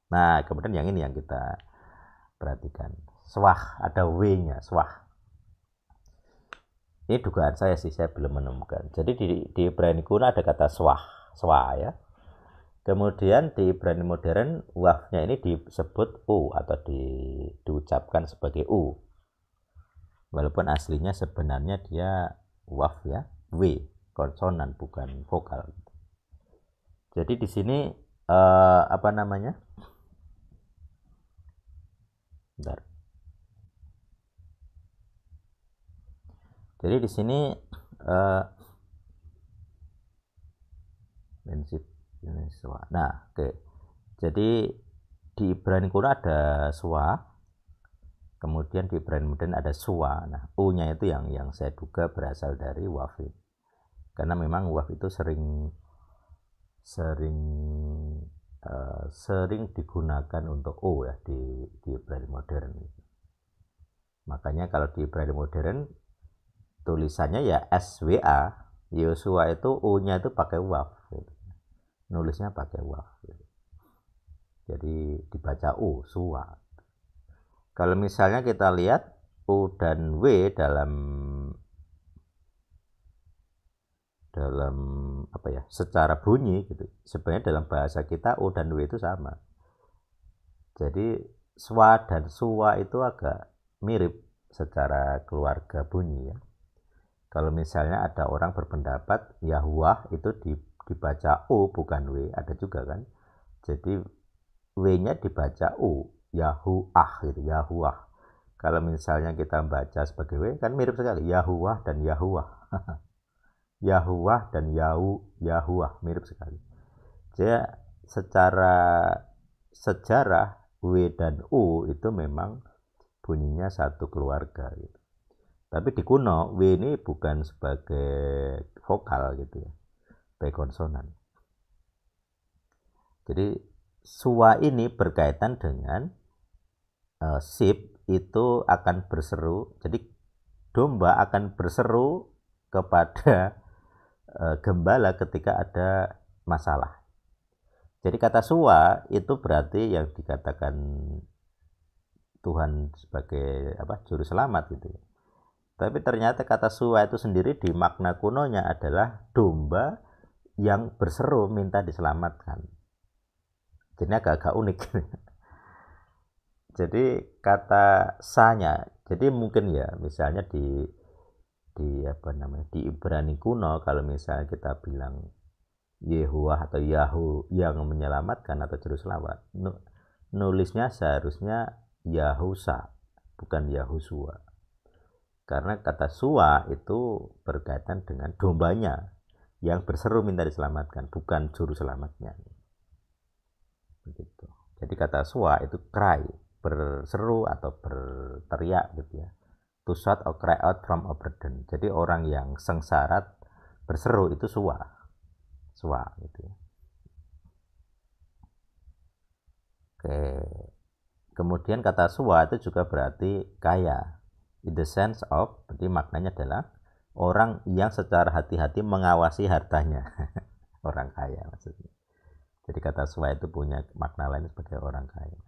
Nah, kemudian yang ini yang kita perhatikan. Swah, ada W-nya, swah. Ini dugaan saya sih, saya belum menemukan. Jadi di Ibrani kuno ada kata swah, swah ya. Kemudian di Ibrani modern wafnya ini disebut u atau diucapkan sebagai u. Walaupun aslinya sebenarnya dia waf ya, w, konsonan bukan vokal. Jadi di sini apa namanya? Bentar. Jadi di sini nah, oke. Jadi di Ibrani kuno ada suwa, kemudian di Ibrani modern ada suwa. Nah, u-nya itu yang saya duga berasal dari waf. Karena memang waf itu sering digunakan untuk u ya di Ibrani modern. Makanya kalau di Ibrani modern tulisannya ya SWA, Yosua itu u-nya itu pakai waf. Nulisnya pakai waf. Jadi dibaca u, suwa. Kalau misalnya kita lihat u dan w dalam apa ya, secara bunyi gitu. Sebenarnya dalam bahasa kita u dan w itu sama. Jadi swa dan suwa itu agak mirip secara keluarga bunyi ya. Kalau misalnya ada orang berpendapat Yahuwah itu dibaca u bukan w, ada juga kan. Jadi w-nya dibaca u, Yahuah gitu, Yahuwah. Kalau misalnya kita baca sebagai w kan mirip sekali, Yahuwah dan Yahuwah. Yahuwah dan Yahuwah mirip sekali. Jadi secara sejarah w dan u itu memang bunyinya satu keluarga gitu. Tapi di kuno w ini bukan sebagai vokal gitu ya, sebagai konsonan. Jadi suwa ini berkaitan dengan sip itu akan berseru. Jadi domba akan berseru kepada gembala ketika ada masalah. Jadi kata suwa itu berarti yang dikatakan Tuhan sebagai apa, juru selamat gitu. Tapi ternyata kata suwa itu sendiri di makna kunonya adalah domba yang berseru minta diselamatkan. Jadi agak-agak unik. Jadi kata sanya, jadi mungkin ya misalnya di apa namanya, di Ibrani kuno kalau misalnya kita bilang Yehuwah atau Yahu yang menyelamatkan atau juru selamat, nulisnya seharusnya Yahusa bukan Yahusua. Karena kata suwa itu berkaitan dengan dombanya yang berseru minta diselamatkan, bukan juru selamatnya. Begitu. Jadi kata suwa itu cry, berseru atau berteriak gitu ya. To shout or cry out from a burden. Jadi orang yang sengsara berseru itu suwa. Suwa gitu ya. Oke. Kemudian kata suwa itu juga berarti kaya. In the sense of, berarti maknanya adalah orang yang secara hati-hati mengawasi hartanya. Orang kaya maksudnya. Jadi kata suwa itu punya makna lain sebagai orang kaya.